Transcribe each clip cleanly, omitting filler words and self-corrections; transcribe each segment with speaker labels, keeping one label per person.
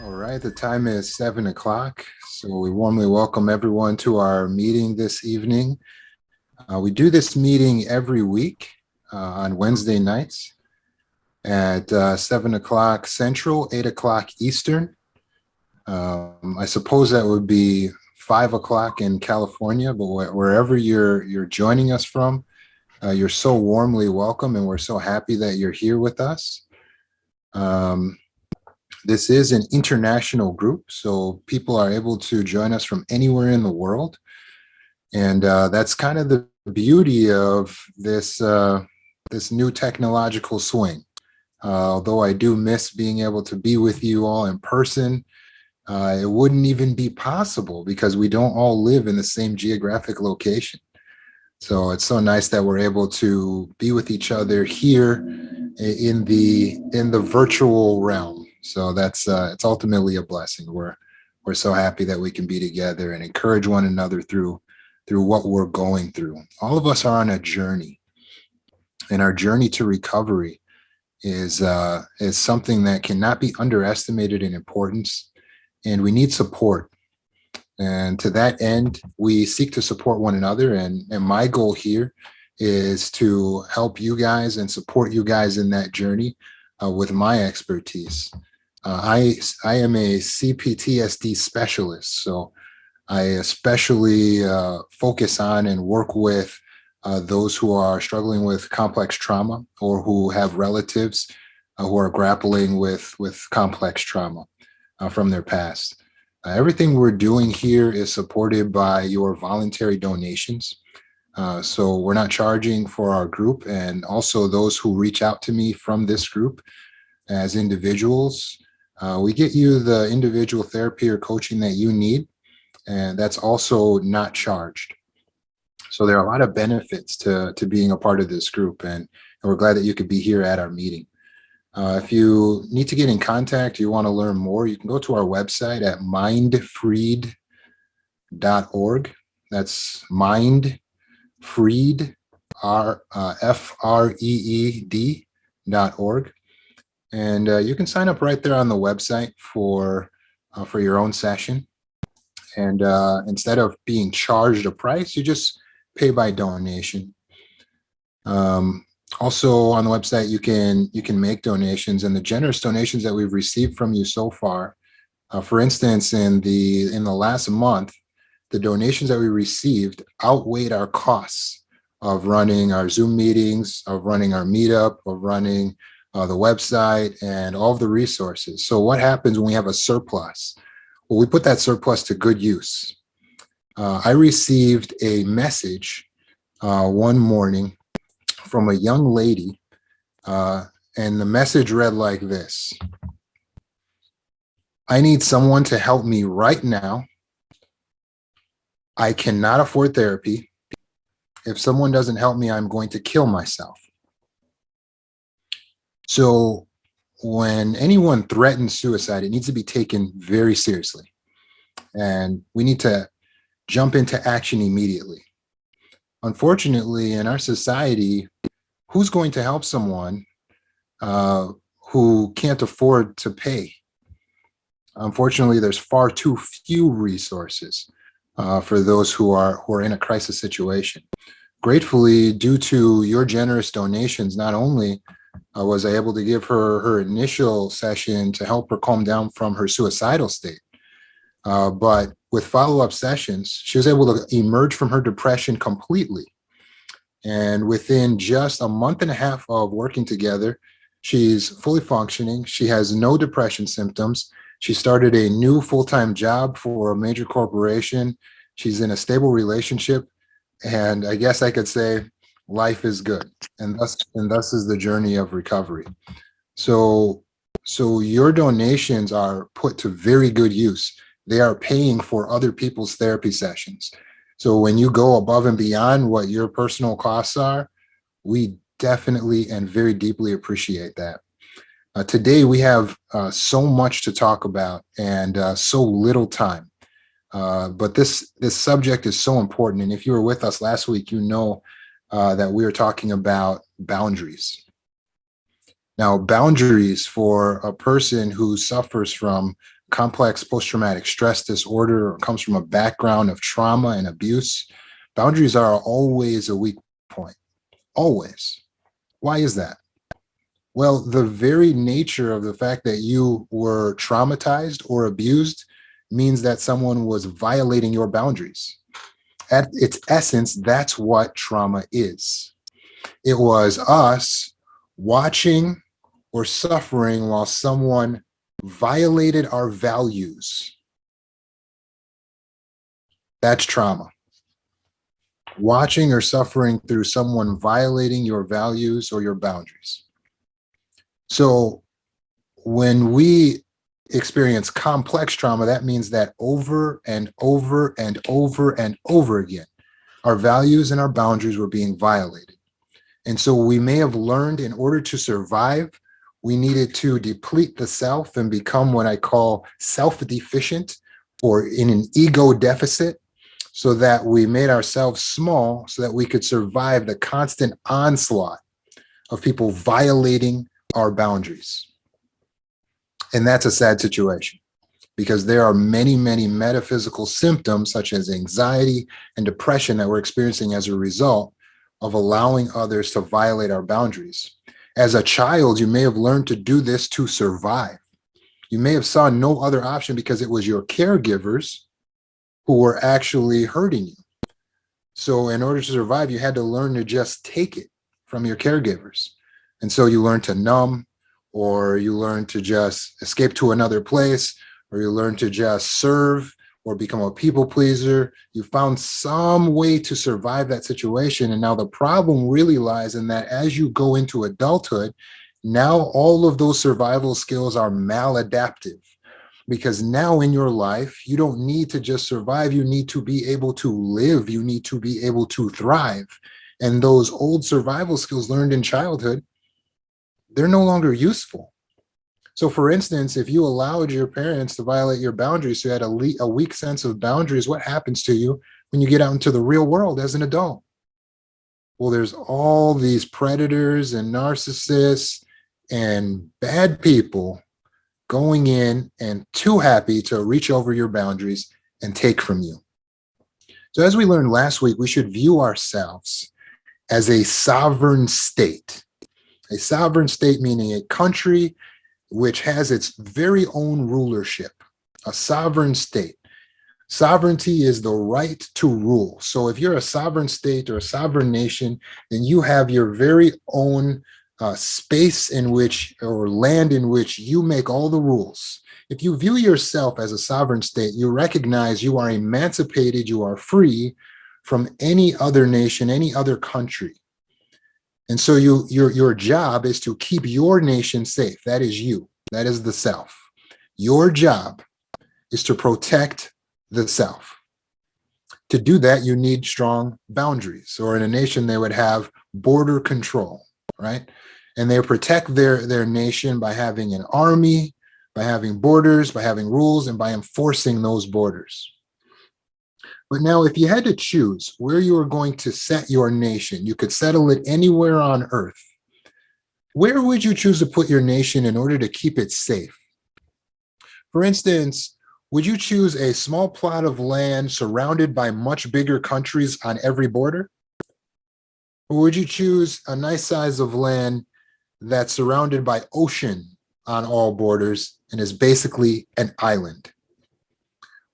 Speaker 1: All right, the time is 7 o'clock. So we warmly welcome everyone to our meeting this evening. We do this meeting every week on Wednesday nights at 7 o'clock Central, 8 o'clock Eastern. I suppose that would be 5 o'clock in California, but wherever you're joining us from, you're so warmly welcome, and we're so happy that you're here with us. This is an international group, so people are able to join us from anywhere in the world. And that's kind of the beauty of this new technological swing. Although I do miss being able to be with you all in person, it wouldn't even be possible because we don't all live in the same geographic location. So it's so nice that we're able to be with each other here in the virtual realm. So that's it's ultimately a blessing. We're so happy that we can be together and encourage one another through what we're going through. All of us are on a journey, and our journey to recovery is something that cannot be underestimated in importance, and we need support. And to that end, we seek to support one another. And my goal here is to help you guys and support you guys in that journey with my expertise. I am a CPTSD specialist, so I especially focus on and work with those who are struggling with complex trauma or who have relatives who are grappling with complex trauma from their past. Everything we're doing here is supported by your voluntary donations. So we're not charging for our group, and also those who reach out to me from this group as individuals, we get you the individual therapy or coaching that you need, and that's also not charged. So there are a lot of benefits to being a part of this group, and we're glad that you could be here at our meeting. If you need to get in contact, you want to learn more, you can go to our website at mindfreed.org. That's mindfreed, FREED.org. And you can sign up right there on the website for your own session. And instead of being charged a price, you just pay by donation. Also on the website, you can make donations, and the generous donations that we've received from you so far. For instance, in the last month, the donations that we received outweighed our costs of running our Zoom meetings, of running our meetup, of running the website, and all of the resources. So what happens when we have a surplus? Well, we put that surplus to good use. I received a message one morning from a young lady, and the message read like this: I need someone to help me right now. I cannot afford therapy. If someone doesn't help me, I'm going to kill myself. So when anyone threatens suicide, it needs to be taken very seriously, and we need to jump into action immediately. Unfortunately, in our society, who's going to help someone who can't afford to pay? Unfortunately, there's far too few resources for those who are in a crisis situation. Gratefully, due to your generous donations, not only was I able to give her initial session to help her calm down from her suicidal state, but with follow-up sessions, she was able to emerge from her depression completely. And within just a month and a half of working together, she's fully functioning. She has no depression symptoms. She started a new full-time job for a major corporation. She's in a stable relationship. And I guess I could say life is good. And thus is the journey of recovery. So your donations are put to very good use. They are paying for other people's therapy sessions. So when you go above and beyond what your personal costs are, we definitely and very deeply appreciate that. Today, we have so much to talk about and so little time. But this subject is so important. And if you were with us last week, you know that we are talking about boundaries. Now, boundaries for a person who suffers from complex post-traumatic stress disorder, or comes from a background of trauma and abuse, boundaries are always a weak point. Always. Why is that? Well, the very nature of the fact that you were traumatized or abused means that someone was violating your boundaries. At its essence, that's what trauma is. It was us watching or suffering while someone violated our values. That's trauma. Watching or suffering through someone violating your values or your boundaries. So when we experience complex trauma, that means that over and over and over and over again, our values and our boundaries were being violated. And so we may have learned in order to survive, we needed to deplete the self and become what I call self-deficient or in an ego deficit, so that we made ourselves small so that we could survive the constant onslaught of people violating our boundaries. And that's a sad situation, because there are many, many metaphysical symptoms such as anxiety and depression that we're experiencing as a result of allowing others to violate our boundaries. As a child, you may have learned to do this to survive. You may have saw no other option because it was your caregivers who were actually hurting you. So in order to survive, you had to learn to just take it from your caregivers. And so you learn to numb, or you learn to just escape to another place, or you learn to just serve or become a people pleaser. You found some way to survive that situation. And now the problem really lies in that as you go into adulthood, now all of those survival skills are maladaptive, because now in your life, you don't need to just survive. You need to be able to live. You need to be able to thrive. And those old survival skills learned in childhood, they're no longer useful. So for instance, if you allowed your parents to violate your boundaries, so you had a weak sense of boundaries, what happens to you when you get out into the real world as an adult? Well, there's all these predators and narcissists and bad people going in and too happy to reach over your boundaries and take from you. So as we learned last week, we should view ourselves as a sovereign state. A sovereign state meaning a country which has its very own rulership, a sovereign state. Sovereignty is the right to rule. So if you're a sovereign state or a sovereign nation, then you have your very own space in which, or land in which, you make all the rules. If you view yourself as a sovereign state, you recognize you are emancipated, you are free from any other nation, any other country. And so your job is to keep your nation safe. That is you. That is the self. Your job is to protect the self. To do that, you need strong boundaries, or in a nation, they would have border control, right? And they protect their nation by having an army, by having borders, by having rules, and by enforcing those borders. But now, if you had to choose where you were going to set your nation, you could settle it anywhere on earth. Where would you choose to put your nation in order to keep it safe? For instance, would you choose a small plot of land surrounded by much bigger countries on every border? Or would you choose a nice size of land that's surrounded by ocean on all borders and is basically an island?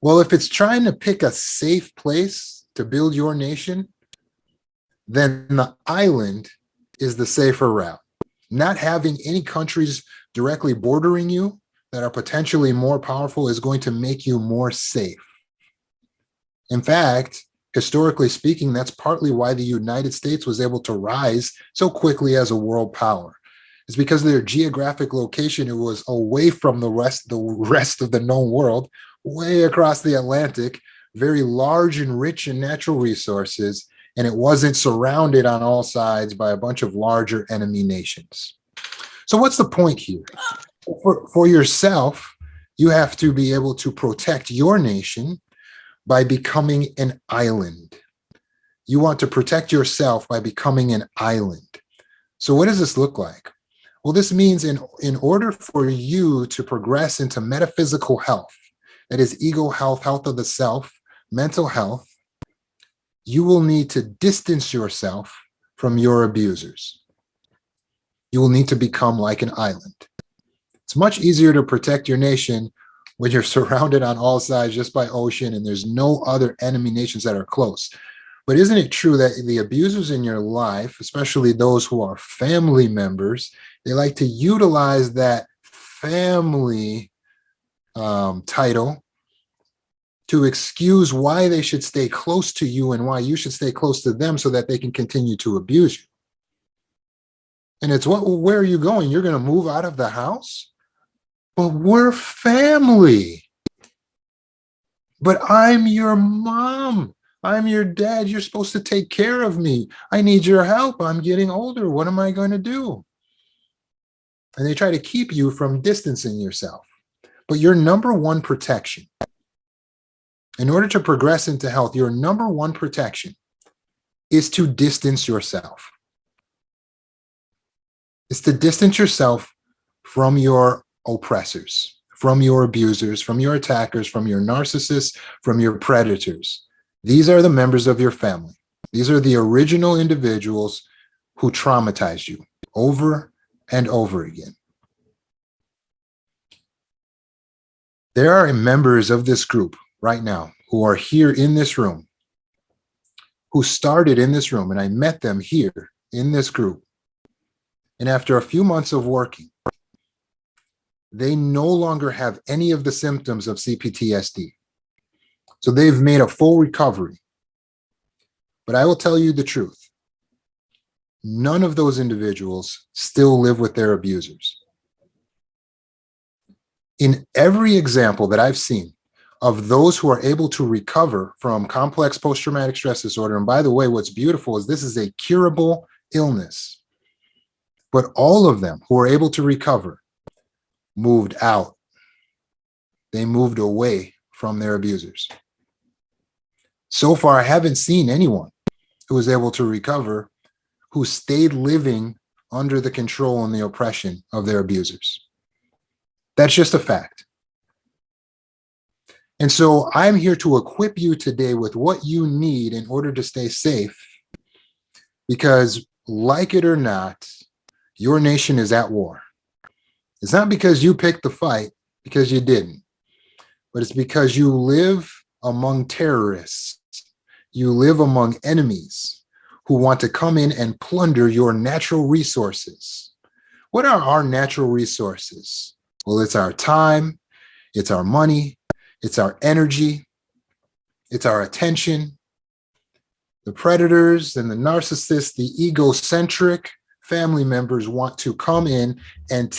Speaker 1: Well, if it's trying to pick a safe place to build your nation, then the island is the safer route. Not having any countries directly bordering you that are potentially more powerful is going to make you more safe. In fact, historically speaking, that's partly why the United States was able to rise so quickly as a world power. It's because of their geographic location. It was away from the rest of the known world, way across the Atlantic, very large and rich in natural resources, and it wasn't surrounded on all sides by a bunch of larger enemy nations. So what's the point here? For yourself, you have to be able to protect your nation by becoming an island. You want to protect yourself by becoming an island. So what does this look like? Well, this means in order for you to progress into metaphysical health, that is ego health, health of the self, mental health, you will need to distance yourself from your abusers. You will need to become like an island. It's much easier to protect your nation when you're surrounded on all sides just by ocean and there's no other enemy nations that are close. But isn't it true that the abusers in your life, especially those who are family members, they like to utilize that family title to excuse why they should stay close to you and why you should stay close to them so that they can continue to abuse you? And it's where are you going? You're going to move out of the house? But we're family. But I'm your mom. I'm your dad. You're supposed to take care of me. I need your help. I'm getting older. What am I going to do? And they try to keep you from distancing yourself. But your number one protection, in order to progress into health, your number one protection is to distance yourself. It's to distance yourself from your oppressors, from your abusers, from your attackers, from your narcissists, from your predators. These are the members of your family. These are the original individuals who traumatized you over and over again. There are members of this group right now who are here in this room, who started in this room, and I met them here in this group. And after a few months of working, they no longer have any of the symptoms of CPTSD. So they've made a full recovery. But I will tell you the truth. None of those individuals still live with their abusers. In every example that I've seen of those who are able to recover from complex post-traumatic stress disorder, and by the way, what's beautiful is this is a curable illness, but all of them who are able to recover moved out. They moved away from their abusers. So far, I haven't seen anyone who was able to recover who stayed living under the control and the oppression of their abusers. That's just a fact. And so I'm here to equip you today with what you need in order to stay safe, because like it or not, your nation is at war. It's not because you picked the fight, because you didn't, but it's because you live among terrorists. You live among enemies who want to come in and plunder your natural resources. What are our natural resources? Well, it's our time, it's our money, it's our energy, it's our attention. The predators and the narcissists, the egocentric family members want to come in and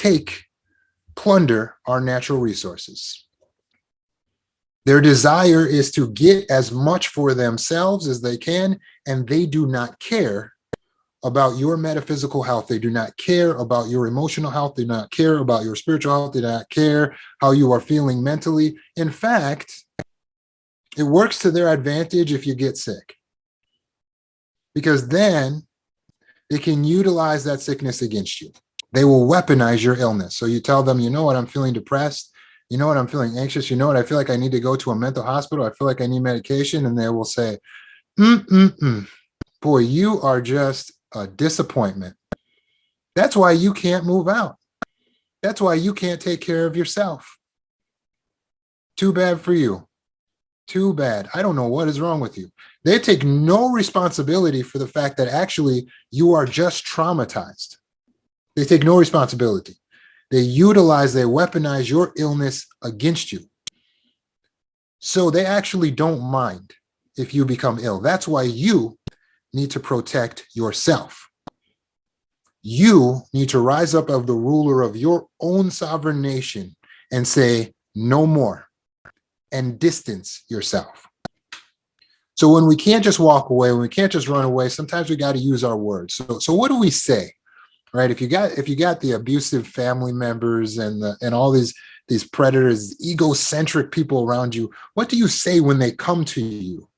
Speaker 1: plunder our natural resources. Their desire is to get as much for themselves as they can, and they do not care about your metaphysical health. They do not care about your emotional health. They do not care about your spiritual health. They do not care how you are feeling mentally. In fact, it works to their advantage if you get sick, because then they can utilize that sickness against you. They will weaponize your illness. So you tell them, you know what, I'm feeling depressed. You know what, I'm feeling anxious. You know what, I feel like I need to go to a mental hospital. I feel like I need medication. And they will say, boy, you are just a disappointment. That's why you can't move out. That's why you can't take care of yourself. Too bad for you. Too bad. I don't know what is wrong with you. They take no responsibility for the fact that actually you are just traumatized. They take no responsibility. They weaponize your illness against you. So they actually don't mind if you become ill. That's why you need to protect yourself. You need to rise up of the ruler of your own sovereign nation and say, no more, and distance yourself. So when we can't just walk away, when we can't just run away, sometimes we got to use our words. So what do we say? Right? If you got the abusive family members and all these predators, egocentric people around you, what do you say when they come to you?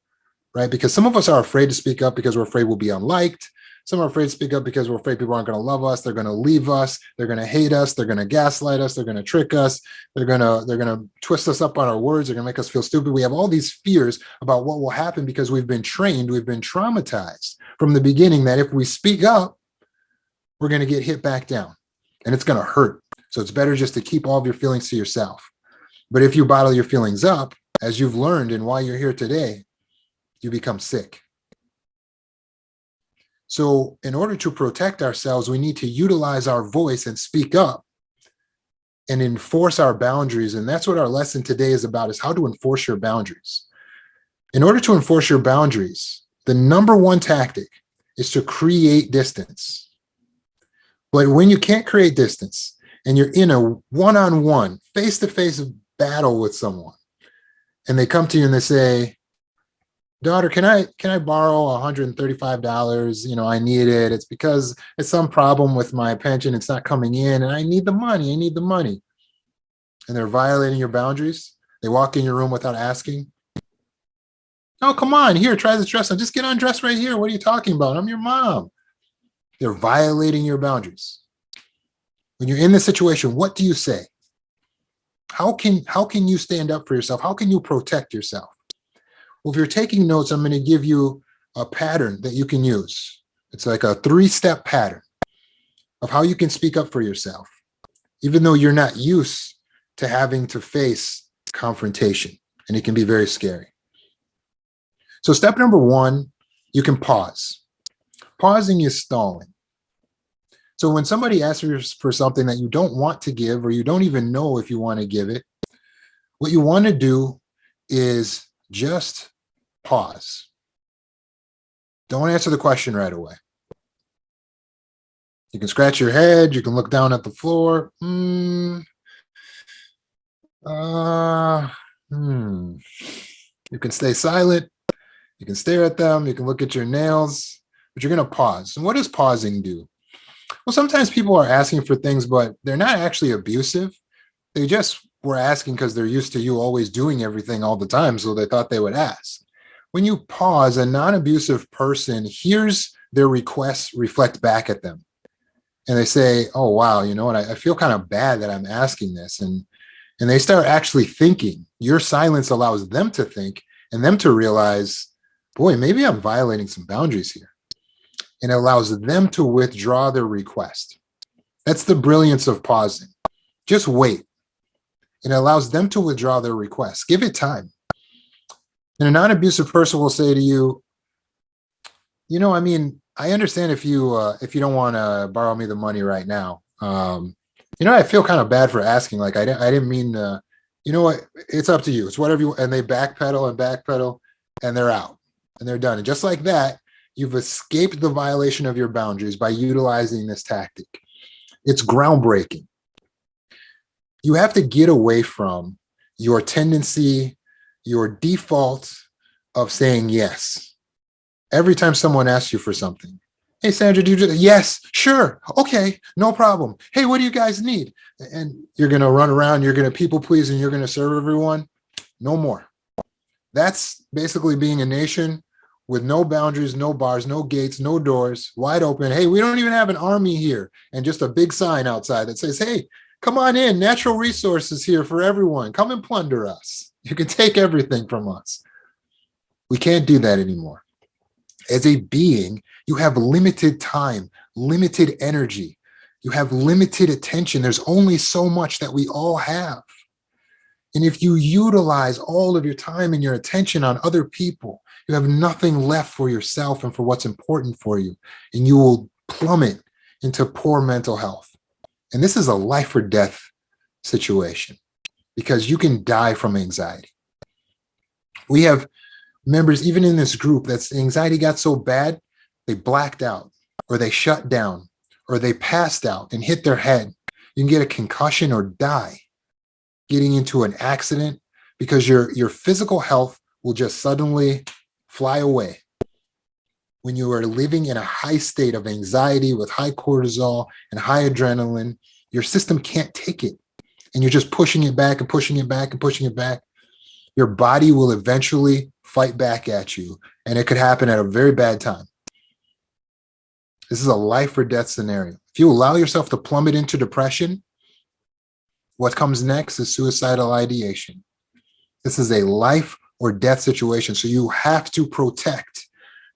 Speaker 1: Right? Because some of us are afraid to speak up because we're afraid we'll be unliked. Some are afraid to speak up because we're afraid people aren't going to love us. They're going to leave us. They're going to hate us. They're going to gaslight us. They're going to trick us. They're going to twist us up on our words. They're going to make us feel stupid. We have all these fears about what will happen because we've been trained, we've been traumatized from the beginning that if we speak up, we're going to get hit back down and it's going to hurt. So it's better just to keep all of your feelings to yourself. But if you bottle your feelings up, as you've learned and why you're here today, you become sick. So in order to protect ourselves, we need to utilize our voice and speak up and enforce our boundaries. And that's what our lesson today is about, is how to enforce your boundaries. In order to enforce your boundaries, the number one tactic is to create distance. But when you can't create distance and you're in a one-on-one, face-to-face battle with someone, and they come to you and they say, daughter, can I borrow $135? I need it. It's because it's some problem with my pension. It's not coming in and I need the money. And they're violating your boundaries. They walk in your room without asking. Oh, come on, here, try this dress on. Just get undressed right here. What are you talking about? I'm your mom. They're violating your boundaries. When you're in this situation, what do you say? How can you stand up for yourself? How can you protect yourself? Well, if you're taking notes, I'm going to give you a pattern that you can use. It's like a 3-step pattern of how you can speak up for yourself, even though you're not used to having to face confrontation, and it can be very scary. So step number 1, you can pause. Pausing is stalling. So when somebody asks you for something that you don't want to give, or you don't even know if you want to give it, what you want to do is just pause. Don't answer the question right away. You can scratch your head. You can look down at the floor. You can stay silent. You can stare at them. You can look at your nails, but you're going to pause. And what does pausing do? Well, sometimes people are asking for things, but they're not actually abusive. They just were asking because they're used to you always doing everything all the time, so they thought they would ask. When you pause, a non-abusive person hears their requests reflect back at them. And they say, oh, wow, you know what? I feel kind of bad that I'm asking this. And they start actually thinking. Your silence allows them to think and them to realize, boy, maybe I'm violating some boundaries here. And it allows them to withdraw their request. That's the brilliance of pausing. Just wait. And it allows them to withdraw their request. Give it time. And a non-abusive person will say to you, I understand if you don't want to borrow me the money right now. I feel kind of bad for asking. Like I didn't mean to. You know what? It's up to you. It's whatever you. And they backpedal, and they're out, and they're done. And just like that, you've escaped the violation of your boundaries by utilizing this tactic. It's groundbreaking. You have to get away from your tendency, your default of saying yes. Every time someone asks you for something, hey, Sandra, do you do that? Yes, sure. Okay, no problem. Hey, what do you guys need? And you're going to run around, you're going to people please, and you're going to serve everyone. No more. That's basically being a nation with no boundaries, no bars, no gates, no doors, wide open. Hey, we don't even have an army here, and just a big sign outside that says, hey, come on in, natural resources here for everyone. Come and plunder us. You can take everything from us. We can't do that anymore. As a being, you have limited time, limited energy. You have limited attention. There's only so much that we all have. And if you utilize all of your time and your attention on other people, you have nothing left for yourself and for what's important for you. And you will plummet into poor mental health. And this is a life or death situation because you can die from anxiety. We have members, even in this group, that's anxiety got so bad, they blacked out or they shut down or they passed out and hit their head. You can get a concussion or die getting into an accident because your physical health will just suddenly fly away. When you are living in a high state of anxiety with high cortisol and high adrenaline, your system can't take it. And you're just pushing it back and pushing it back and pushing it back. Your body will eventually fight back at you. And it could happen at a very bad time. This is a life or death scenario. If you allow yourself to plummet into depression, what comes next is suicidal ideation. This is a life or death situation. So you have to protect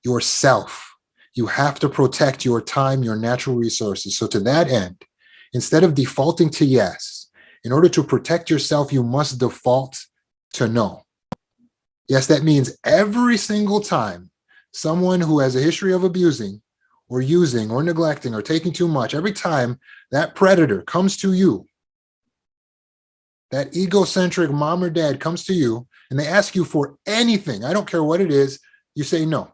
Speaker 1: yourself. You have to protect your time, your natural resources. So to that end, instead of defaulting to yes, in order to protect yourself, you must default to no. Yes, that means every single time someone who has a history of abusing or using or neglecting or taking too much, every time that predator comes to you, that egocentric mom or dad comes to you and they ask you for anything, I don't care what it is, you say no.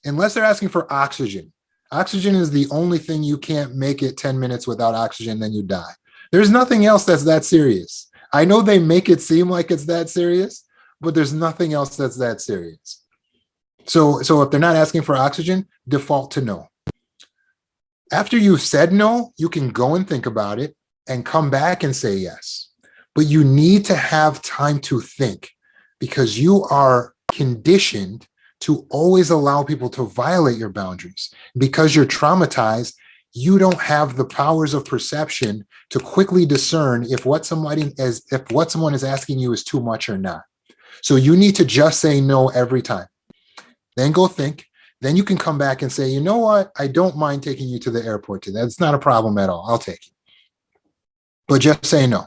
Speaker 1: Unless they're asking for oxygen. Oxygen is the only thing you can't make it 10 minutes without oxygen, then you die. There's nothing else that's that serious. I know they make it seem like it's that serious, but there's nothing else that's that serious. So if they're not asking for oxygen, default to no. After you've said no, you can go and think about it and come back and say yes. But you need to have time to think because you are conditioned to always allow people to violate your boundaries. Because you're traumatized, you don't have the powers of perception to quickly discern if what someone is asking you is too much or not. So you need to just say no every time. Then go think. Then you can come back and say, you know what? I don't mind taking you to the airport today. That's not a problem at all. I'll take you. But just say no.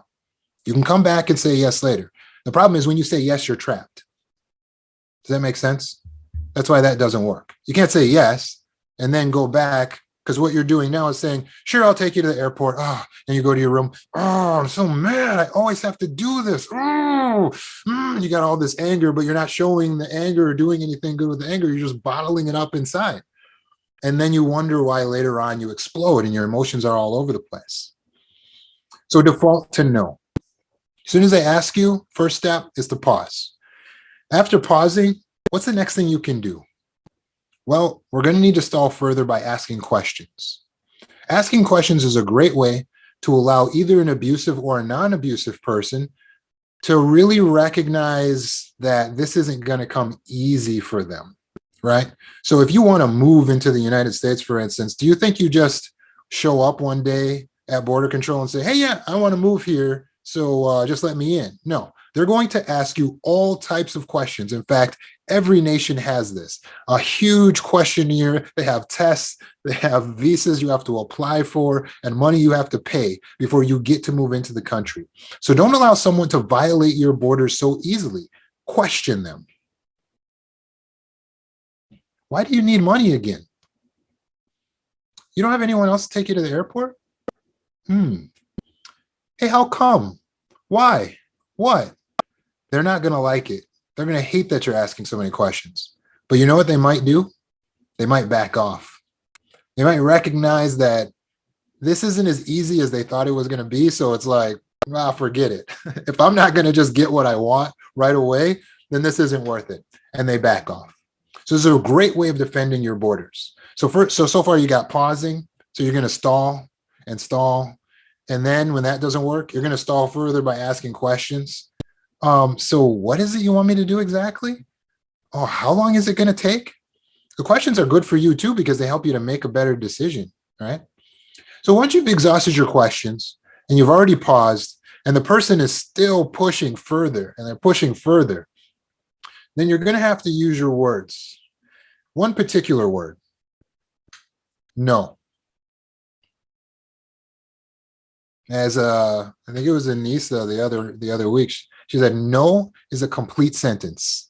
Speaker 1: You can come back and say yes later. The problem is when you say yes, you're trapped. Does that make sense? That's why that doesn't work. You can't say yes and then go back because what you're doing now is saying, sure, I'll take you to the airport. Oh, and you go to your room. Oh, I'm so mad. I always have to do this. Oh, you got all this anger, but you're not showing the anger or doing anything good with the anger. You're just bottling it up inside. And then you wonder why later on you explode and your emotions are all over the place. So default to no. As soon as they ask you, first step is to pause. After pausing, what's the next thing you can do? Well, we're going to need to stall further by asking questions. Asking questions is a great way to allow either an abusive or a non-abusive person to really recognize that this isn't going to come easy for them, right? So if you want to move into the United States, for instance, do you think you just show up one day at border control and say, hey, yeah, I want to move here, so just let me in? No, they're going to ask you all types of questions. In fact, every nation has this, a huge questionnaire. They have tests, they have visas you have to apply for, and money you have to pay before you get to move into the country. So don't allow someone to violate your borders so easily. Question them. Why do you need money again? You don't have anyone else to take you to the airport? Hey, how come? Why? What? They're not going to like it. They're going to hate that you're asking so many questions. But you know what they might do? They might back off. They might recognize that this isn't as easy as they thought it was going to be. So it's like, forget it. If I'm not going to just get what I want right away, then this isn't worth it. And they back off. So this is a great way of defending your borders. So far you got pausing. So you're going to stall and stall. And then when that doesn't work, you're going to stall further by asking questions. So what is it you want me to do exactly? Oh, how long is it going to take? The questions are good for you too, because they help you to make a better decision, right? So once you've exhausted your questions and you've already paused and the person is still pushing further and they're pushing further, then you're going to have to use your words. One particular word, no. As I think it was Anissa the other week, she said, no is a complete sentence.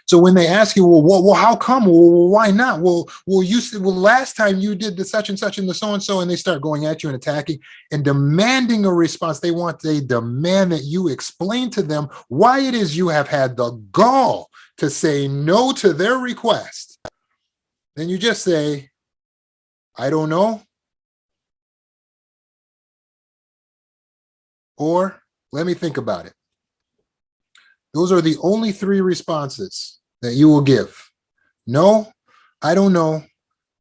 Speaker 1: So when they ask you, well, how come? Well, why not? Well, you said, well, last time you did the such and such and the so and so, and they start going at you and attacking and demanding a response. They demand that you explain to them why it is you have had the gall to say no to their request. Then you just say, I don't know. Or let me think about it. Those are the only three responses that you will give. No, I don't know.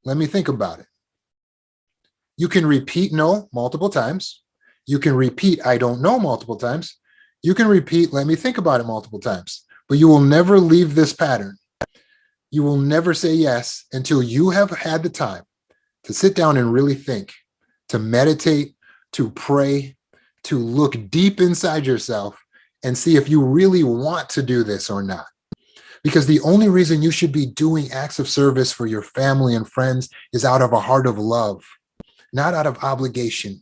Speaker 1: Let me think about it. You can repeat no multiple times. You can repeat I don't know multiple times. You can repeat let me think about it multiple times, but you will never leave this pattern. You will never say yes until you have had the time to sit down and really think, to meditate, to pray, to look deep inside yourself and see if you really want to do this or not. Because the only reason you should be doing acts of service for your family and friends is out of a heart of love, not out of obligation.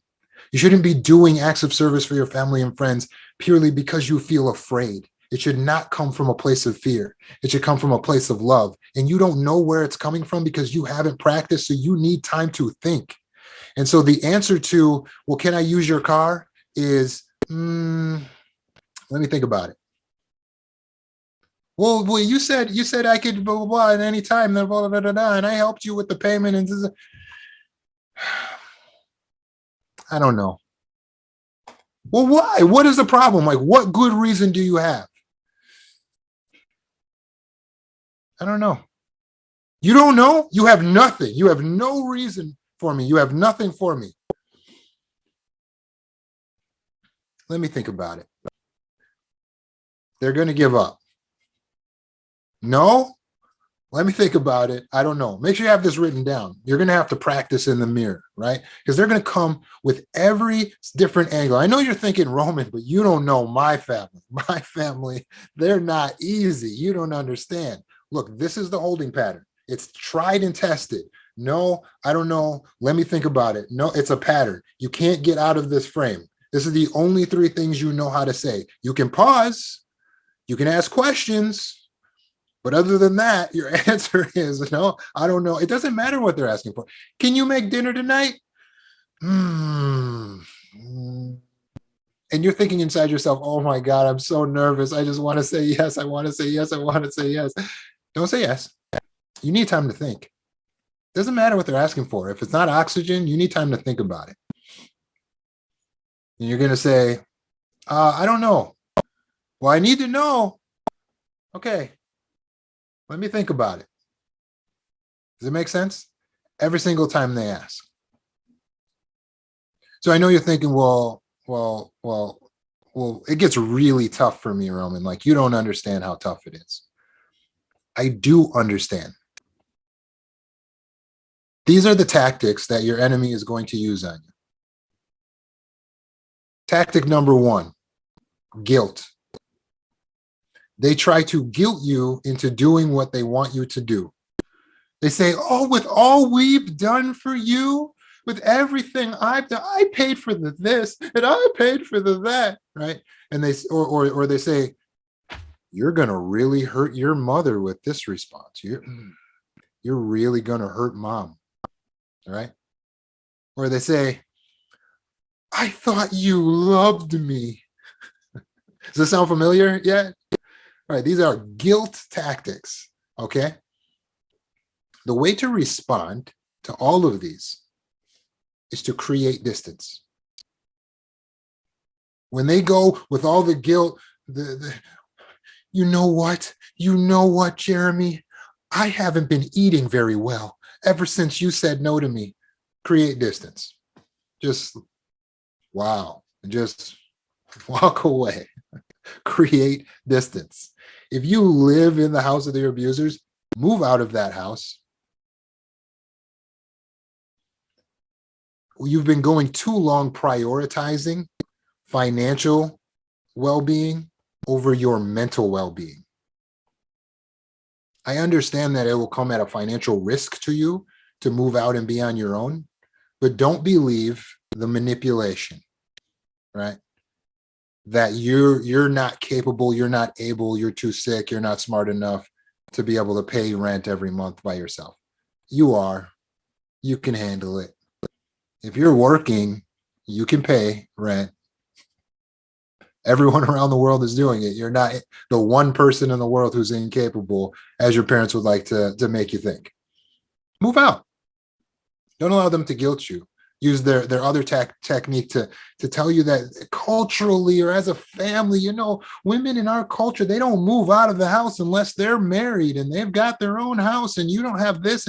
Speaker 1: You shouldn't be doing acts of service for your family and friends purely because you feel afraid. It should not come from a place of fear. It should come from a place of love. And you don't know where it's coming from because you haven't practiced. So you need time to think. And so the answer to, well, can I use your car is, let me think about it. Well, you said I could blah blah blah at any time, blah, blah, blah, blah, blah, and I helped you with the payment. And I don't know. Well, why? What is the problem? Like, what good reason do you have? I don't know. You don't know? You have nothing. You have no reason for me. You have nothing for me. Let me think about it. They're going to give up. No? Let me think about it. I don't know. Make sure you have this written down. You're going to have to practice in the mirror, right? Because they're going to come with every different angle. I know you're thinking Roman, but you don't know my family. My family, they're not easy. You don't understand. Look, this is the holding pattern. It's tried and tested. No, I don't know. Let me think about it. No, it's a pattern. You can't get out of this frame. This is the only three things you know how to say. You can pause. You can ask questions. But other than that, your answer is no, I don't know. It doesn't matter what they're asking for. Can you make dinner tonight? And you're thinking inside yourself, oh my God, I'm so nervous. I just want to say yes. I want to say yes. I want to say yes. Don't say yes. You need time to think. Doesn't matter what they're asking for. If it's not oxygen, you need time to think about it. And you're going to say, I don't know. Well, I need to know. Okay. Let me think about it. Does it make sense? Every single time they ask. So I know you're thinking, well, it gets really tough for me, Roman. Like, you don't understand how tough it is. I do understand. These are the tactics that your enemy is going to use on you. Tactic number one, guilt. They try to guilt you into doing what they want you to do. They say, oh, with all we've done for you, with everything I've done, I paid for the this and I paid for the that, right? And they or they say, you're gonna really hurt your mother with this response. You're really gonna hurt mom, right? Or they say, I thought you loved me. Does this sound familiar yet? All right, these are guilt tactics, okay? The way to respond to all of these is to create distance. When they go with all the guilt, you know what, Jeremy? I haven't been eating very well ever since you said no to me. Create distance. Just, wow, just walk away. Create distance. If you live in the house of their abusers, move out of that house. You've been going too long prioritizing financial well-being over your mental well-being. I understand that it will come at a financial risk to you to move out and be on your own, but don't believe the manipulation, right? That you're not capable, you're not able, you're too sick, you're not smart enough to be able to pay rent every month by yourself. You are. You can handle it. If you're working, you can pay rent. Everyone around the world is doing it. You're not the one person in the world who's incapable, as your parents would like to make you think. Move out. Don't allow them to guilt you. Use their other technique to tell you that culturally or as a family, women in our culture, they don't move out of the house unless they're married and they've got their own house and you don't have this.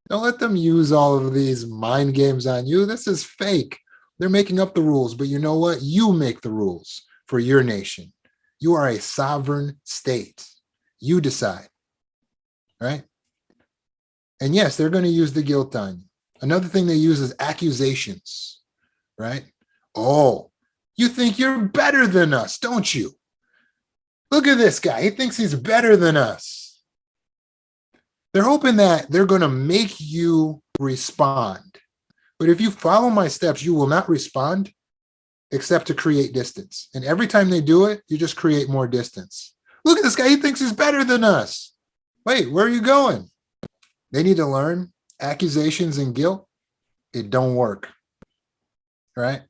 Speaker 1: Don't let them use all of these mind games on you. This is fake. They're making up the rules, but you know what? You make the rules for your nation. You are a sovereign state. You decide, right? And yes, they're going to use the guilt on you. Another thing they use is accusations, right? Oh, you think you're better than us, don't you? Look at this guy. He thinks he's better than us. They're hoping that they're going to make you respond. But if you follow my steps, you will not respond except to create distance. And every time they do it, you just create more distance. Look at this guy. He thinks he's better than us. Wait, where are you going? They need to learn accusations and guilt. It don't work, right?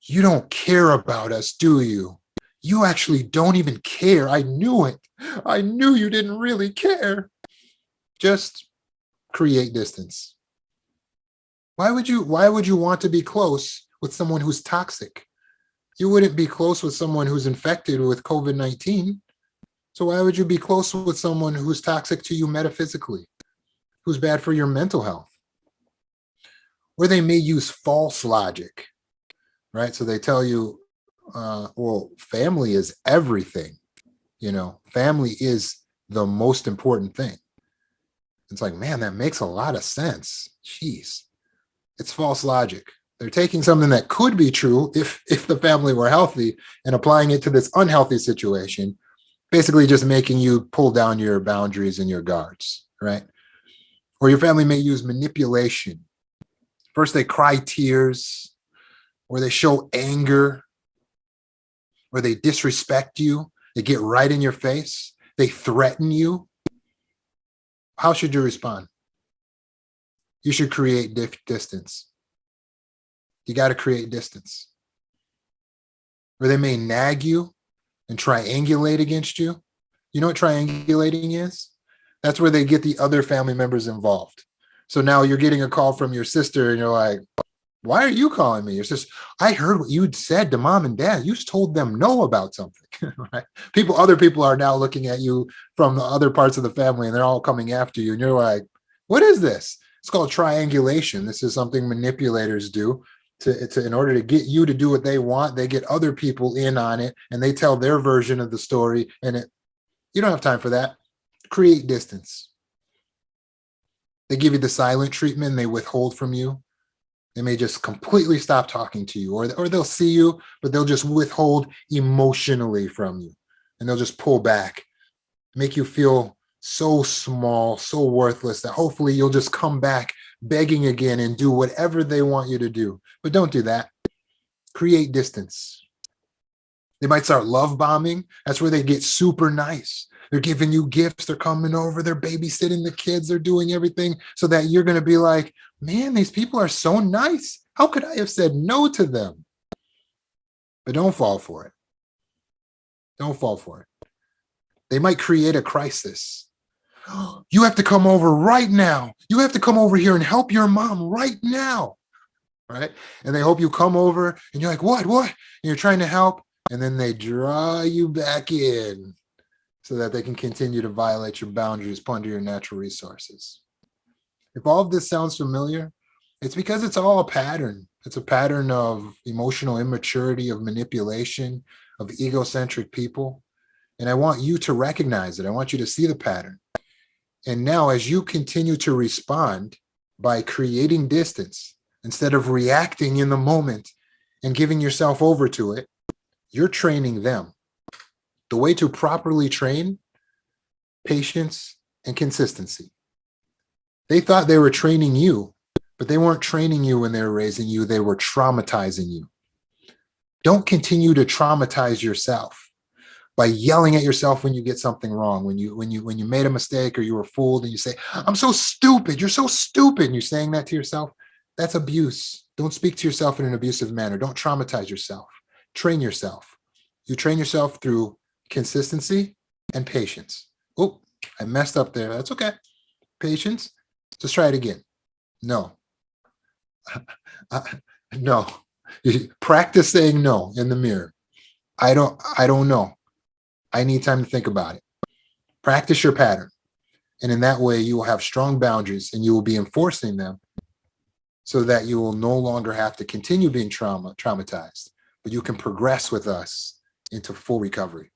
Speaker 1: You don't care about us, do you? You actually don't even care. I knew it. I knew you didn't really care. Just create distance. Why would you want to be close with someone who's toxic? You wouldn't be close with someone who's infected with COVID-19. So why would you be close with someone who's toxic to you metaphysically, who's bad for your mental health? Or they may use false logic, right? So they tell you, well, family is everything. Family is the most important thing. It's like, man, that makes a lot of sense. Jeez. It's false logic. They're taking something that could be true if the family were healthy and applying it to this unhealthy situation, basically just making you pull down your boundaries and your guards, right? Or your family may use manipulation. First, they cry tears, or they show anger, or they disrespect you. They get right in your face. They threaten you. How should you respond? You should create distance. You got to create distance. Or they may nag you and triangulate against you. You know what triangulating is? That's where they get the other family members involved. So now you're getting a call from your sister and you're like, why are you calling me? Your sister, I heard what you'd said to mom and dad. You told them no about something, right? Other people are now looking at you from the other parts of the family and they're all coming after you. And you're like, what is this? It's called triangulation. This is something manipulators do to in order to get you to do what they want. They get other people in on it and they tell their version of the story. And you don't have time for that. Create distance. They give you the silent treatment. They withhold from you. They may just completely stop talking to you, or they'll see you, but they'll just withhold emotionally from you. And they'll just pull back, make you feel so small, so worthless that hopefully you'll just come back begging again and do whatever they want you to do. But don't do that. Create distance. They might start love bombing. That's where they get super nice. They're giving you gifts. They're coming over. They're babysitting the kids. They're doing everything so that you're going to be like, man, these people are so nice. How could I have said no to them? But don't fall for it. Don't fall for it. They might create a crisis. You have to come over right now. You have to come over here and help your mom right now. Right? And they hope you come over and you're like, what? And you're trying to help. And then they draw you back in so that they can continue to violate your boundaries, plunder your natural resources. If all of this sounds familiar, it's because it's all a pattern. It's a pattern of emotional immaturity, of manipulation, of egocentric people. And I want you to recognize it. I want you to see the pattern. And now as you continue to respond by creating distance, instead of reacting in the moment and giving yourself over to it, you're training them. The way to properly train: patience and consistency. They thought they were training you, but they weren't training you when they were raising you. They were traumatizing you. Don't continue to traumatize yourself by yelling at yourself when you get something wrong, when you made a mistake or you were fooled and you say, I'm so stupid, you're so stupid, and you're saying that to yourself. That's abuse. Don't speak to yourself in an abusive manner. Don't traumatize yourself. Train yourself. You train yourself through consistency and patience. Oh, I messed up there. That's okay. Patience. Just try it again. No. No. Practice saying no in the mirror. I don't know. I need time to think about it. Practice your pattern. And in that way, you will have strong boundaries and you will be enforcing them so that you will no longer have to continue being traumatized, but you can progress with us into full recovery.